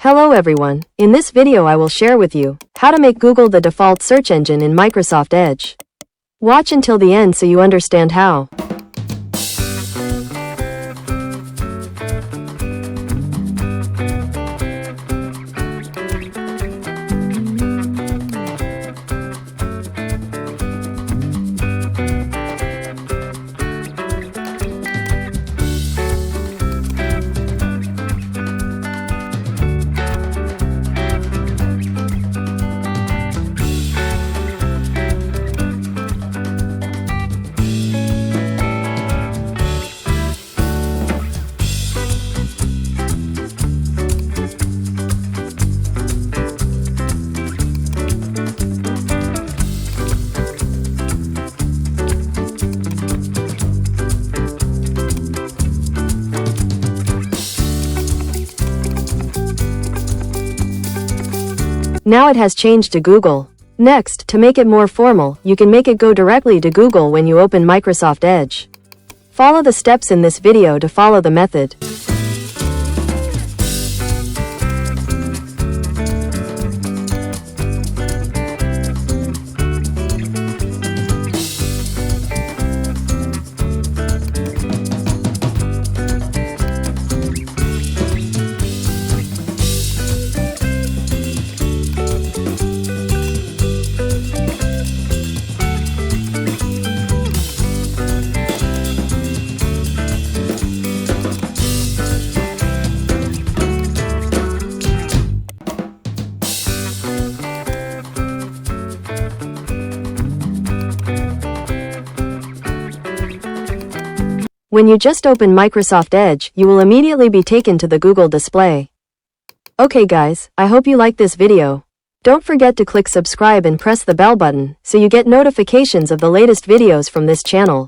Hello everyone, in this video I will share with you how to make Google the default search engine in Microsoft Edge. Watch until the end so you understand how. Now it has changed to Google. Next, to make it more formal, you can make it go directly to Google when you open Microsoft Edge. Follow the steps in this video to follow the method. When you just open Microsoft Edge, you will immediately be taken to the Google display. Okay guys, I hope you like this video. Don't forget to click subscribe and press the bell button so you get notifications of the latest videos from this channel.